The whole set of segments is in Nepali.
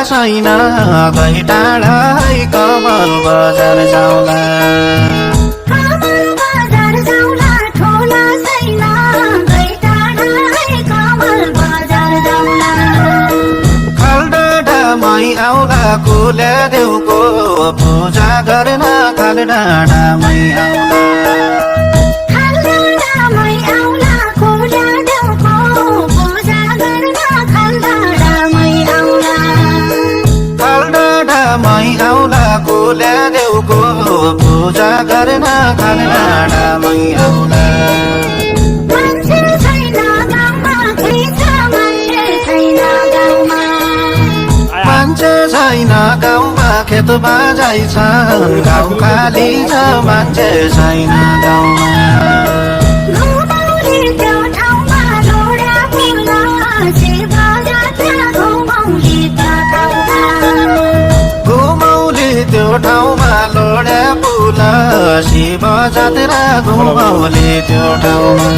छैन गई टाढा कमल बजार जाउँला कमल बजार जाउँला ठोला छैन गई टाढा कमल बजार जाउँला खालडाँडामै आउला कुले देउको पूजा गर्न खालडाँडामै आउला खालडाँडामै आउला कुले देउको पूजा गर्न खालडाँडामै आउला खालडाँडामै आउला कुले देउको पूजा गर्न खालडाँडामै आउला मान्छे छैन गाउँमा खैछ मान्छे छैन गाउँमा मान्छे छैन गाउँमा खेत बाजाइ छन् गाउँ खाली छ मान्छे छैन गाउँमा घुमाउने त्यो ठाउँमा लोडा फुल शिव जात्रा घुमाउने त्यो ठाउँमा घुमौली त्यो ठाउँमा लोडे पुल शिव जात्रा घुमौली त्यो ठाउँमा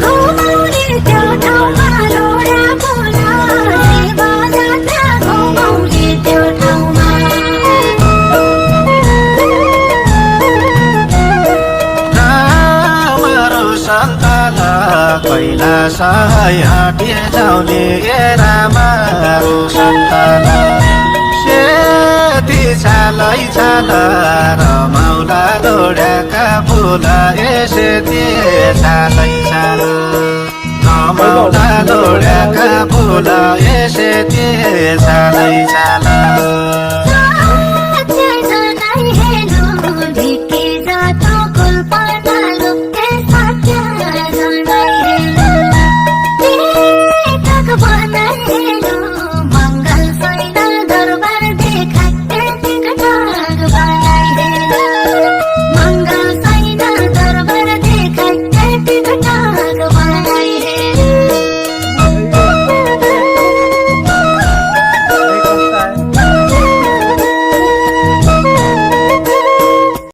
घुमाउने त्यो ठाउँमा लोडा फुल शिव जात्रा घुमाउने त्यो ठाउँमा रामहरू सन्तान कैलाश हटिए जाउने रामहरू सन्तान सेती छालै छाल रमाउला लोड्याका फुल सेती छालै छाल रमाउला लोड्याका फुल सेती छालै छाल